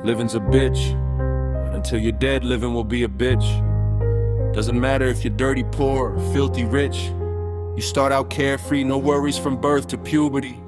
Living's a bitch, but until you're dead, living will be a bitch. Doesn't matter if you're dirty poor or filthy rich. You start out carefree, no worries from birth to puberty.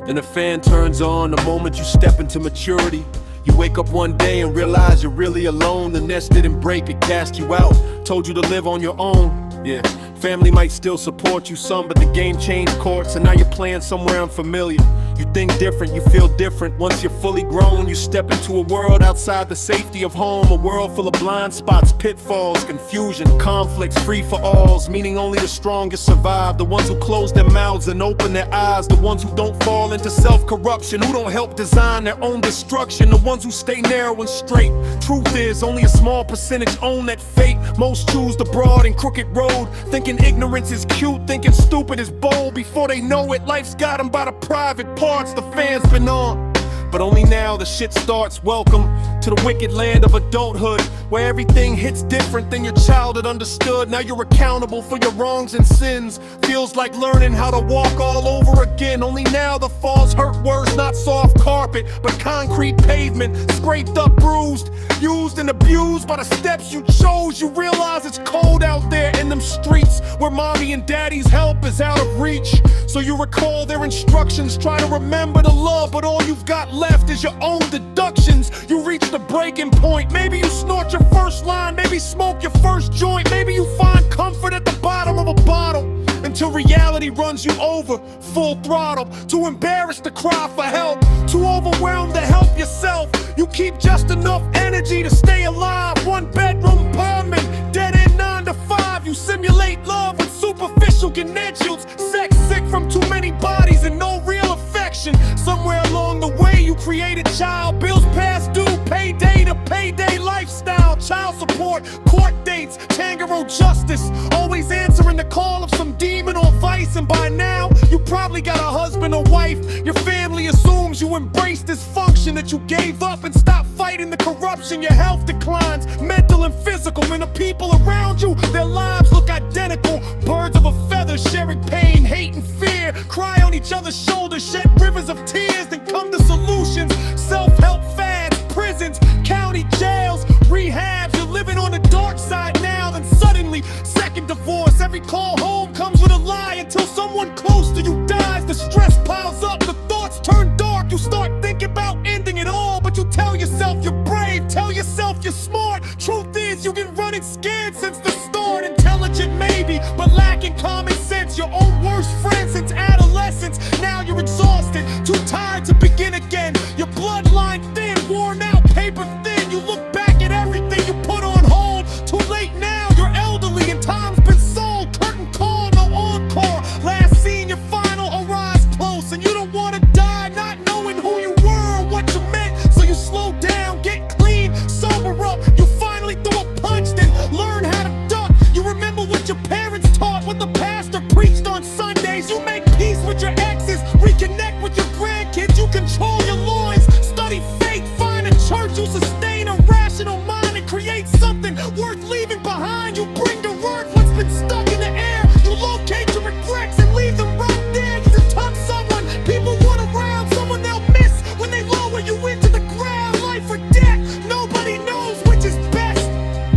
Then the fan turns on the moment you step into maturity. You wake up one day and realize you're really alone. The nest didn't break, it cast you out, told you to live on your own. Yeah, family might still support you some, but the game changed courts and now you're playing somewhere unfamiliar. You think different, you feel different. Once you're fully grown, you step into a world outside the safety of home. A world full of blind spots, pitfalls, confusion, conflicts, free-for-alls, meaning only the strongest survive. The ones who close their mouths and open their eyes. The ones who don't fall into self-corruption, who don't help design their own destruction. The ones who stay narrow and straight. Truth is, only a small percentage own that fate. Most choose the broad and crooked road, thinking ignorance is cute, thinking stupid is bold. Before they know it, life's got them by the private parts the fans been on. But only now the shit starts. Welcome to the wicked land of adulthood, where everything hits different than your childhood understood. Now you're accountable for your wrongs and sins. Feels like learning how to walk all over again. Only now the falls hurt worse, not soft carpet, but concrete pavement. Scraped up, bruised, used and abused by the steps you chose. You realize it's cold out there in them streets, where mommy and daddy's help is out of reach. So you recall their instructions, try to remember the love, but all you've got left is your own deductions. You reach the breaking point. Maybe you snort your first line, maybe smoke your first joint, maybe you find comfort at the bottom of a bottle, until reality runs you over, full throttle. Too embarrassed to cry for help, too overwhelmed to help yourself. You keep just enough energy to stay alive. One bedroom apartment, dead end 9 to 5. You simulate love with superficial credentials. Sex sick from too many bodies and no real affection. Somewhere along the way you create a child. Bills past due, payday to payday lifestyle. Child support, court dates, kangaroo justice. Always answering the call of some demon or vice. And by now, you probably got a husband or wife. Your family assumes you embrace dysfunction, that you gave up and stopped fighting the corruption. Your health declines, mental and physical. When the people around you, their lives look identical. Birds of a feather sharing pain, hate and fear. Cry on each other's shoulders, shed rivers of tears, then come to solutions. Self-help fads, prisons, county jails, rehabs. You're living on the dark side now, then suddenly, second divorce. Every call home comes with a lie, until someone close to you dies. The stress piles up, the thoughts turn dark. You start thinking about ending it all, but you tell yourself you're brave, tell yourself you're smart. Truth is, you've been running scared since the start. Intelligent maybe, but lacking common sense. Your own worst friend since adolescence. Now you're exhausted, too tired to begin again. Your bloodline thin, worn out, paper thin. You look back at everything you put on hold. Too late now, you're elderly and time's been sold. Curtain call, no encore. Last seen, your final arrives close, and you don't want to die not knowing who you were or what you meant. So you slow down, get clean, sober up. You finally throw a punch, then learn how to duck. You remember what your parents taught, what the pastor preached on Sundays. You make peace with your exes, reconnect with your grandkids. You control your loins, study faith, find a church. You sustain a rational mind and create something worth leaving behind. You bring to work what's been stuck in the air. You locate your regrets and leave them right there. You touch someone people want around, someone they'll miss when they lower you into the ground. Life or death, nobody knows which is best.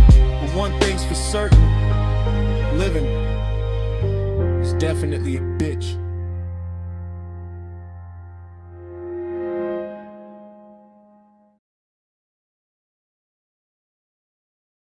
But one thing's for certain, living is definitely a bitch.